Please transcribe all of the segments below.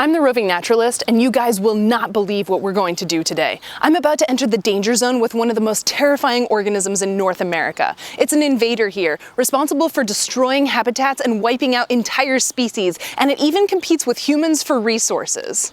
I'm the Roving Naturalist, and you guys will not believe what we're going to do today. I'm about to enter the danger zone with one of the most terrifying organisms in North America. It's an invader here, responsible for destroying habitats and wiping out entire species, and it even competes with humans for resources.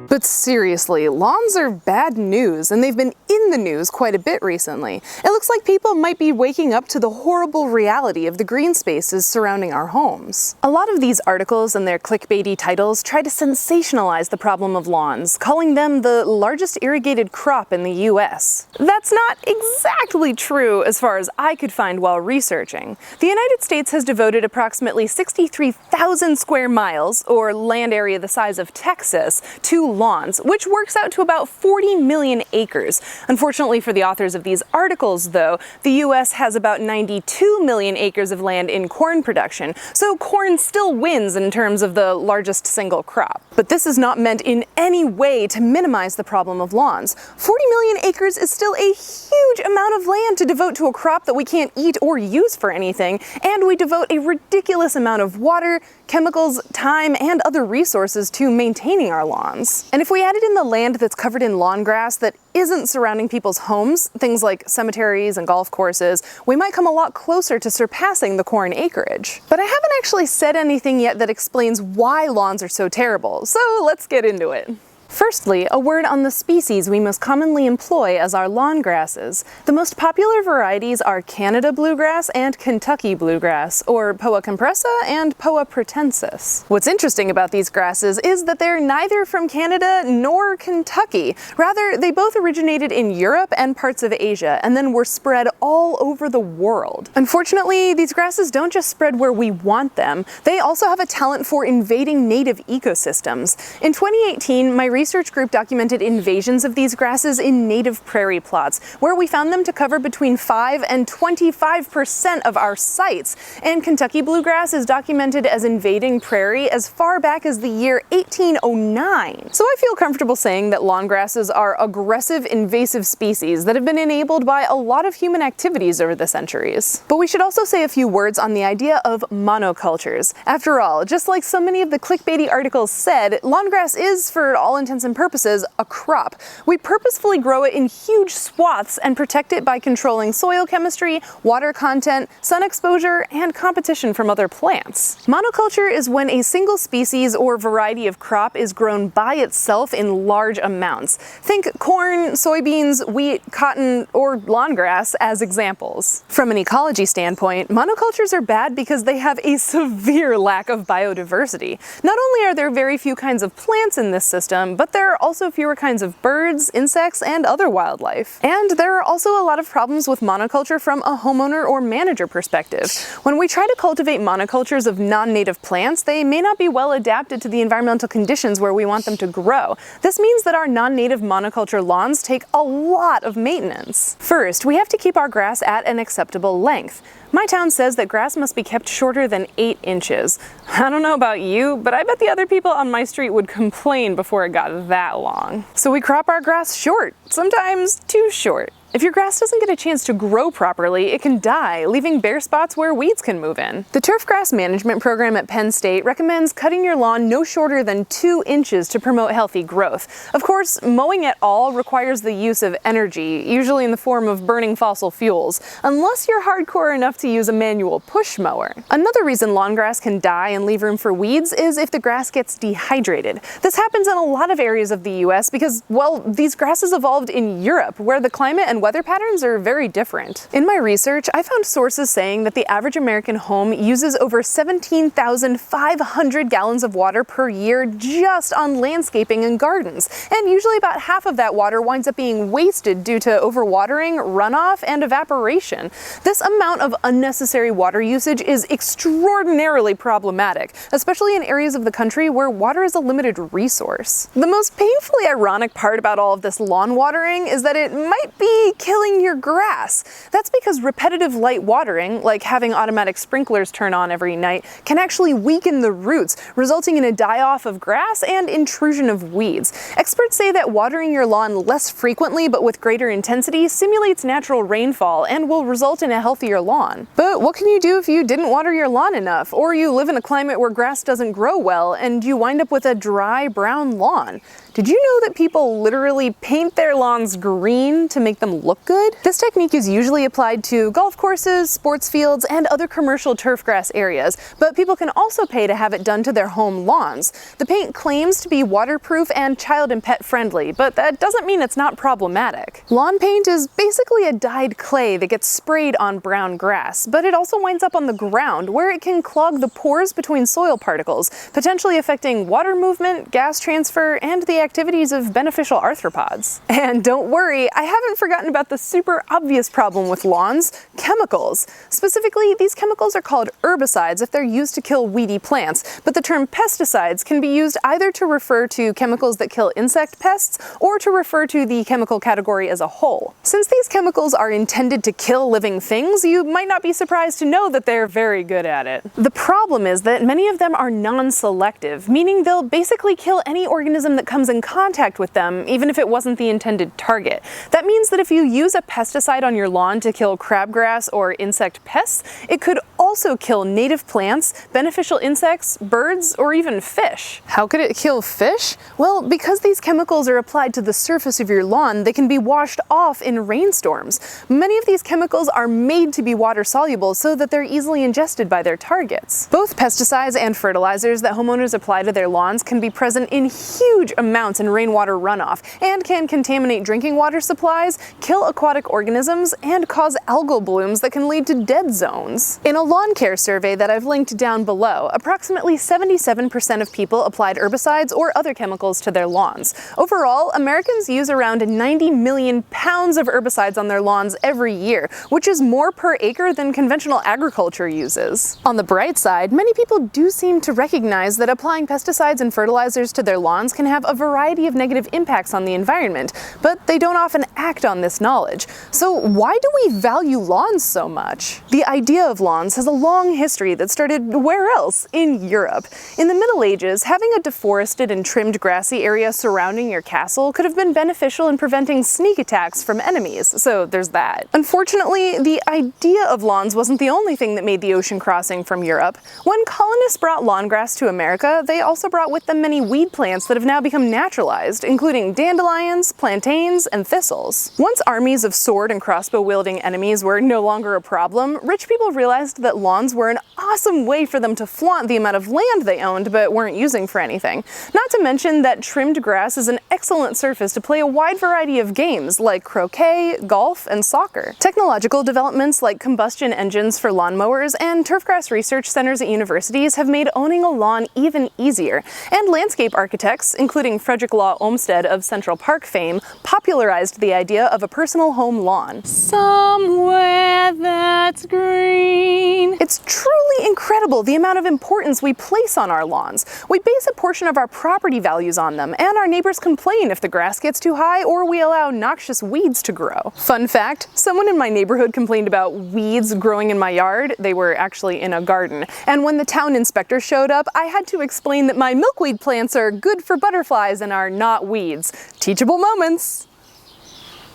But seriously, lawns are bad news, and they've been in the news quite a bit recently. It looks like people might be waking up to the horrible reality of the green spaces surrounding our homes. A lot of these articles and their clickbaity titles try to sensationalize the problem of lawns, calling them the largest irrigated crop in the US. That's not exactly true as far as I could find while researching. The United States has devoted approximately 63,000 square miles, or land area the size of Texas, to lawns, which works out to about 40 million acres. Unfortunately for the authors of these articles, though, the US has about 92 million acres of land in corn production, so corn still wins in terms of the largest single crop. But this is not meant in any way to minimize the problem of lawns. 40 million acres is still a huge amount of land to devote to a crop that we can't eat or use for anything, and we devote a ridiculous amount of water, chemicals, time, and other resources to maintaining our lawns. And if we added in the land that's covered in lawn grass that isn't surrounding people's homes, things like cemeteries and golf courses, we might come a lot closer to surpassing the corn acreage. But I haven't actually said anything yet that explains why lawns are so terrible, so let's get into it. Firstly, a word on the species we most commonly employ as our lawn grasses. The most popular varieties are Canada bluegrass and Kentucky bluegrass, or Poa compressa and Poa pratensis. What's interesting about these grasses is that they're neither from Canada nor Kentucky. Rather, they both originated in Europe and parts of Asia, and then were spread all over the world. Unfortunately, these grasses don't just spread where we want them, they also have a talent for invading native ecosystems. In 2018, my research group documented invasions of these grasses in native prairie plots, where we found them to cover between 5 and 25% of our sites. And Kentucky bluegrass is documented as invading prairie as far back as the year 1809. So I feel comfortable saying that lawn grasses are aggressive, invasive species that have been enabled by a lot of human activities over the centuries. But we should also say a few words on the idea of monocultures. After all, just like so many of the clickbaity articles said, lawn grass is, for all intents and purposes, a crop. We purposefully grow it in huge swaths and protect it by controlling soil chemistry, water content, sun exposure, and competition from other plants. Monoculture is when a single species or variety of crop is grown by itself in large amounts. Think corn, soybeans, wheat, cotton, or lawn grass as examples. From an ecology standpoint, monocultures are bad because they have a severe lack of biodiversity. Not only are there very few kinds of plants in this system, but there are also fewer kinds of birds, insects, and other wildlife. And there are also a lot of problems with monoculture from a homeowner or manager perspective. When we try to cultivate monocultures of non-native plants, they may not be well adapted to the environmental conditions where we want them to grow. This means that our non-native monoculture lawns take a lot of maintenance. First, we have to keep our grass at an acceptable length. My town says that grass must be kept shorter than 8 inches. I don't know about you, but I bet the other people on my street would complain before it got that long. So we crop our grass short, sometimes too short. If your grass doesn't get a chance to grow properly, it can die, leaving bare spots where weeds can move in. The turf grass management program at Penn State recommends cutting your lawn no shorter than 2 inches to promote healthy growth. Of course, mowing at all requires the use of energy, usually in the form of burning fossil fuels, unless you're hardcore enough to use a manual push mower. Another reason lawn grass can die and leave room for weeds is if the grass gets dehydrated. This happens in a lot of areas of the US because, well, these grasses evolved in Europe, where the climate and weather patterns are very different. In my research, I found sources saying that the average American home uses over 17,500 gallons of water per year just on landscaping and gardens, and usually about half of that water winds up being wasted due to overwatering, runoff, and evaporation. This amount of unnecessary water usage is extraordinarily problematic, especially in areas of the country where water is a limited resource. The most painfully ironic part about all of this lawn watering is that it might be killing your grass. That's because repetitive light watering, like having automatic sprinklers turn on every night, can actually weaken the roots, resulting in a die-off of grass and intrusion of weeds. Experts say that watering your lawn less frequently but with greater intensity simulates natural rainfall and will result in a healthier lawn. But what can you do if you didn't water your lawn enough, or you live in a climate where grass doesn't grow well and you wind up with a dry, brown lawn? Did you know that people literally paint their lawns green to make them look good? This technique is usually applied to golf courses, sports fields, and other commercial turf grass areas, but people can also pay to have it done to their home lawns. The paint claims to be waterproof and child and pet friendly, but that doesn't mean it's not problematic. Lawn paint is basically a dyed clay that gets sprayed on brown grass, but it also winds up on the ground where it can clog the pores between soil particles, potentially affecting water movement, gas transfer, and the activities of beneficial arthropods. And don't worry, I haven't forgotten about the super obvious problem with lawns: chemicals. Specifically, these chemicals are called herbicides if they're used to kill weedy plants, but the term pesticides can be used either to refer to chemicals that kill insect pests or to refer to the chemical category as a whole. Since these chemicals are intended to kill living things, you might not be surprised to know that they're very good at it. The problem is that many of them are non-selective, meaning they'll basically kill any organism that comes in contact with them, even if it wasn't the intended target. That means that if you use a pesticide on your lawn to kill crabgrass or insect pests, it could also kill native plants, beneficial insects, birds, or even fish. How could it kill fish? Well, because these chemicals are applied to the surface of your lawn, they can be washed off in rainstorms. Many of these chemicals are made to be water soluble so that they're easily ingested by their targets. Both pesticides and fertilizers that homeowners apply to their lawns can be present in huge amounts in rainwater runoff and can contaminate drinking water supplies, kill aquatic organisms, and cause algal blooms that can lead to dead zones. In a lawn care survey that I've linked down below, approximately 77% of people applied herbicides or other chemicals to their lawns. Overall, Americans use around 90 million pounds of herbicides on their lawns every year, which is more per acre than conventional agriculture uses. On the bright side, many people do seem to recognize that applying pesticides and fertilizers to their lawns can have a variety of negative impacts on the environment, but they don't often act on this knowledge. So why do we value lawns so much? The idea of lawns has a long history that started where else? In Europe. In the Middle Ages, having a deforested and trimmed grassy area surrounding your castle could have been beneficial in preventing sneak attacks from enemies, so there's that. Unfortunately, the idea of lawns wasn't the only thing that made the ocean crossing from Europe. When colonists brought lawn grass to America, they also brought with them many weed plants that have now become naturalized, including dandelions, plantains, and thistles. Once armies of sword and crossbow-wielding enemies were no longer a problem, rich people realized that lawns were an awesome way for them to flaunt the amount of land they owned but weren't using for anything. Not to mention that trimmed grass is an excellent surface to play a wide variety of games like croquet, golf, and soccer. Technological developments like combustion engines for lawnmowers and turfgrass research centers at universities have made owning a lawn even easier, and landscape architects, including Frederick Law Olmsted of Central Park fame, popularized the idea of a personal home lawn. Somewhere that's green. It's truly incredible the amount of importance we place on our lawns. We base a portion of our property values on them, and our neighbors complain if the grass gets too high or we allow noxious weeds to grow. Fun fact, someone in my neighborhood complained about weeds growing in my yard. They were actually in a garden. And when the town inspector showed up, I had to explain that my milkweed plants are good for butterflies and are not weeds. Teachable moments.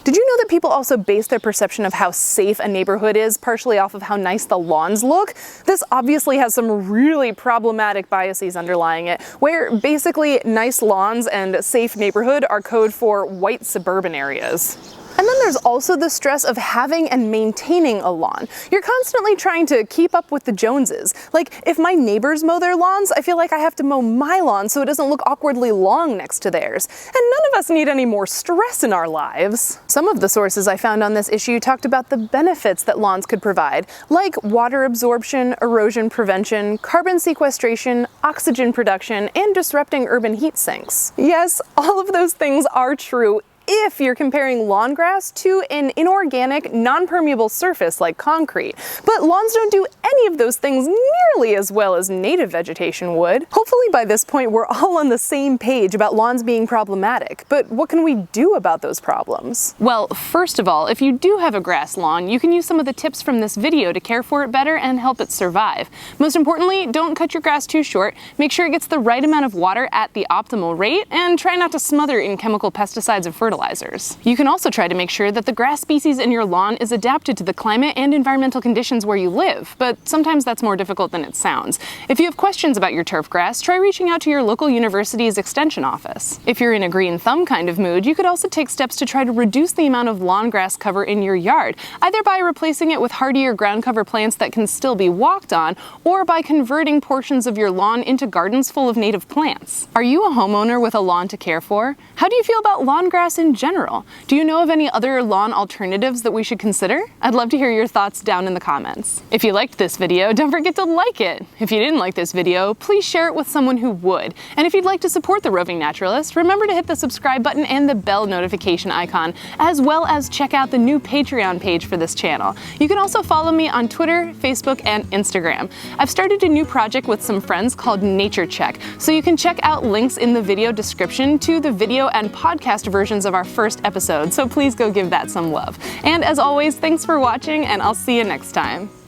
Did you know that people also base their perception of how safe a neighborhood is partially off of how nice the lawns look? This obviously has some really problematic biases underlying it, where basically nice lawns and safe neighborhood are code for white suburban areas. And then there's also the stress of having and maintaining a lawn. You're constantly trying to keep up with the Joneses. Like, if my neighbors mow their lawns, I feel like I have to mow my lawn so it doesn't look awkwardly long next to theirs. And none of us need any more stress in our lives. Some of the sources I found on this issue talked about the benefits that lawns could provide, like water absorption, erosion prevention, carbon sequestration, oxygen production, and disrupting urban heat sinks. Yes, all of those things are true if you're comparing lawn grass to an inorganic, non-permeable surface like concrete. But lawns don't do any of those things nearly as well as native vegetation would. Hopefully by this point we're all on the same page about lawns being problematic, but what can we do about those problems? Well, first of all, if you do have a grass lawn, you can use some of the tips from this video to care for it better and help it survive. Most importantly, don't cut your grass too short, make sure it gets the right amount of water at the optimal rate, and try not to smother it in chemical pesticides and fertilizers. You can also try to make sure that the grass species in your lawn is adapted to the climate and environmental conditions where you live, but sometimes that's more difficult than it sounds. If you have questions about your turf grass, try reaching out to your local university's extension office. If you're in a green thumb kind of mood, you could also take steps to try to reduce the amount of lawn grass cover in your yard, either by replacing it with hardier ground cover plants that can still be walked on, or by converting portions of your lawn into gardens full of native plants. Are you a homeowner with a lawn to care for? How do you feel about lawn grass in general? Do you know of any other lawn alternatives that we should consider? I'd love to hear your thoughts down in the comments. If you liked this video, don't forget to like it. If you didn't like this video, please share it with someone who would. And if you'd like to support the Roving Naturalist, remember to hit the subscribe button and the bell notification icon, as well as check out the new Patreon page for this channel. You can also follow me on Twitter, Facebook, and Instagram. I've started a new project with some friends called Nature Check, so you can check out links in the video description to the video and podcast versions of our first episode, so please go give that some love. And as always, thanks for watching, and I'll see you next time.